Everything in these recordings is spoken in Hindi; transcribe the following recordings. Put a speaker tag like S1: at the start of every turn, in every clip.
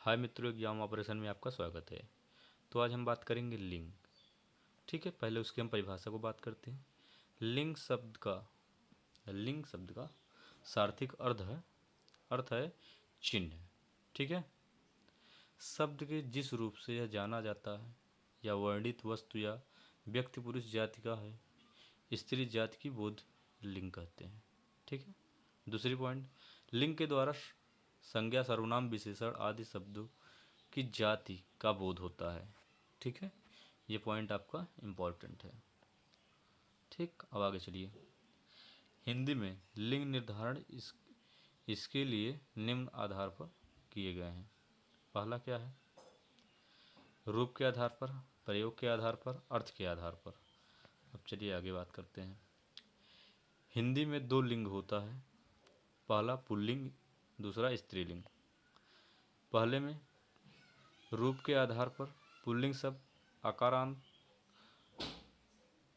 S1: हाय मित्रों, एग्जाम ऑपरेशन में आपका स्वागत है। तो आज हम बात करेंगे लिंग। ठीक है, पहले उसकी हम परिभाषा को बात करते हैं। लिंग शब्द का सार्थिक अर्थ है चिन्ह। ठीक है, शब्द के जिस रूप से यह जाना जाता है या वर्णित वस्तु या व्यक्ति पुरुष जाति का है, स्त्री जाति की बोध लिंग कहते हैं। ठीक है, दूसरी पॉइंट, लिंग के द्वारा संज्ञा, सर्वनाम, विशेषण आदि शब्दों की जाति का बोध होता है। ठीक है, ये पॉइंट आपका इम्पोर्टेंट है। ठीक, अब आगे चलिए। हिंदी में लिंग निर्धारण इसके लिए निम्न आधार पर किए गए हैं। पहला क्या है? रूप के आधार पर, प्रयोग के आधार पर, अर्थ के आधार पर। अब चलिए आगे बात करते हैं। हिंदी में दो लिंग होता है, पहला पुल्लिंग, दूसरा स्त्रीलिंग। पहले में रूप के आधार पर पुल्लिंग शब्द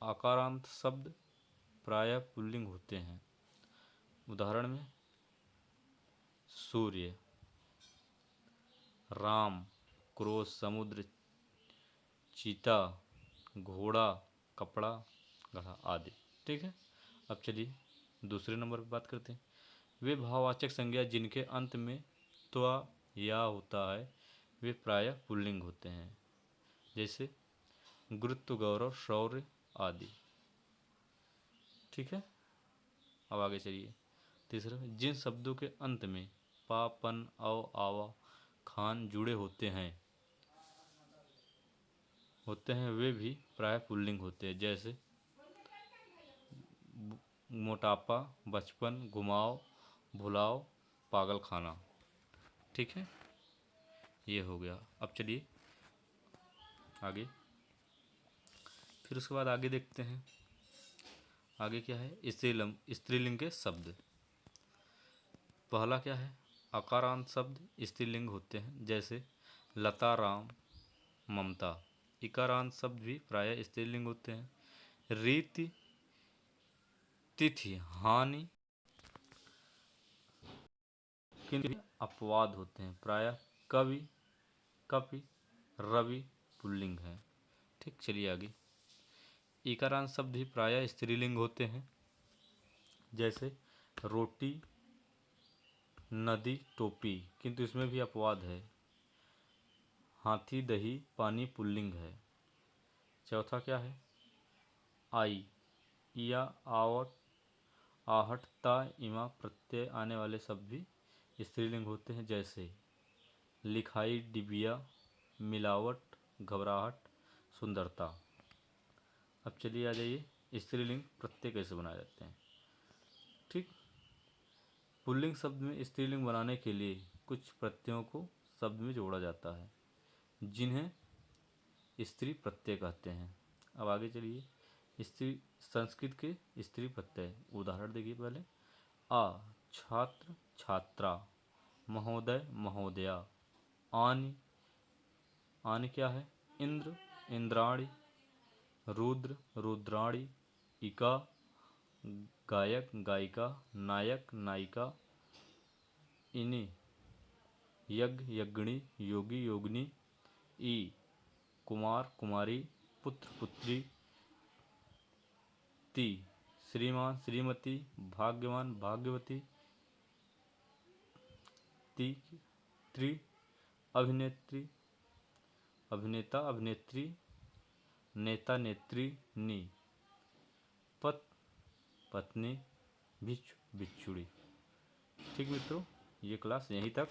S1: आकारांत शब्द प्रायः पुल्लिंग होते हैं। उदाहरण में सूर्य, राम, क्रोध, समुद्र, चीता, घोड़ा, कपड़ा, गधा आदि। ठीक है, अब चलिए दूसरे नंबर पर बात करते हैं। वे भाववाचक संज्ञा जिनके अंत में त्वा या होता है वे प्रायः पुल्लिंग होते हैं, जैसे गुरुत्व, गौरव, शौर्य आदि। ठीक है, अब आगे चलिए। तीसरा, जिन शब्दों के अंत में पा, पन, अव, आवा, खान जुड़े होते हैं वे भी प्राय पुल्लिंग होते हैं, जैसे मोटापा, बचपन, घुमाव, भुलाव, पागल खाना। ठीक है, ये हो गया। अब चलिए आगे, फिर उसके बाद आगे देखते हैं। आगे क्या है? स्त्रीलिंग के शब्द। पहला क्या है? आकारांत शब्द स्त्रीलिंग होते हैं, जैसे लता, राम, ममता। इकारांत शब्द भी प्रायः स्त्रीलिंग होते हैं। रीति, तिथि, हानि, किंतु अपवाद होते हैं, प्रायः कवि, कपि, रवि पुल्लिंग है। ठीक, चलिए आगे। इकारांत शब्द भी प्रायः स्त्रीलिंग होते हैं, जैसे रोटी, नदी, टोपी, किंतु इसमें भी अपवाद है। हाथी, दही, पानी पुल्लिंग है। चौथा क्या है? आई, या, आवट, आहट, ता, इमा प्रत्यय आने वाले शब्द भी स्त्रीलिंग होते हैं, जैसे लिखाई, डिबिया, मिलावट, घबराहट, सुंदरता। अब चलिए आ जाइए, स्त्रीलिंग प्रत्यय कैसे बनाए जाते हैं। ठीक, पुल्लिंग शब्द में स्त्रीलिंग बनाने के लिए कुछ प्रत्ययों को शब्द में जोड़ा जाता है, जिन्हें स्त्री प्रत्यय कहते हैं। अब आगे चलिए। स्त्री संस्कृत के स्त्री प्रत्यय उदाहरण देखिए पहले। आ, छात्र, छात्रा, महोदय, महोदया। आनि, आनि क्या है? इंद्र, इंद्राणी, रुद्र, रुद्राणी। इका, गायक, गायिका, नायक, नायिका। इनि, यज्ञ, यज्ञिनी, योगी, योगिनी। ई, कुमार, कुमारी, पुत्र, पुत्री। ती, श्रीमान, श्रीमती, भाग्यवान, भाग्यवती। त्री, अभिनेत्री, अभिनेता, अभिनेत्री, नेता, नेत्री। नी, पत्नी, बिच्छू, बिच्छुड़ी। ठीक मित्रों, ये क्लास यहीं तक।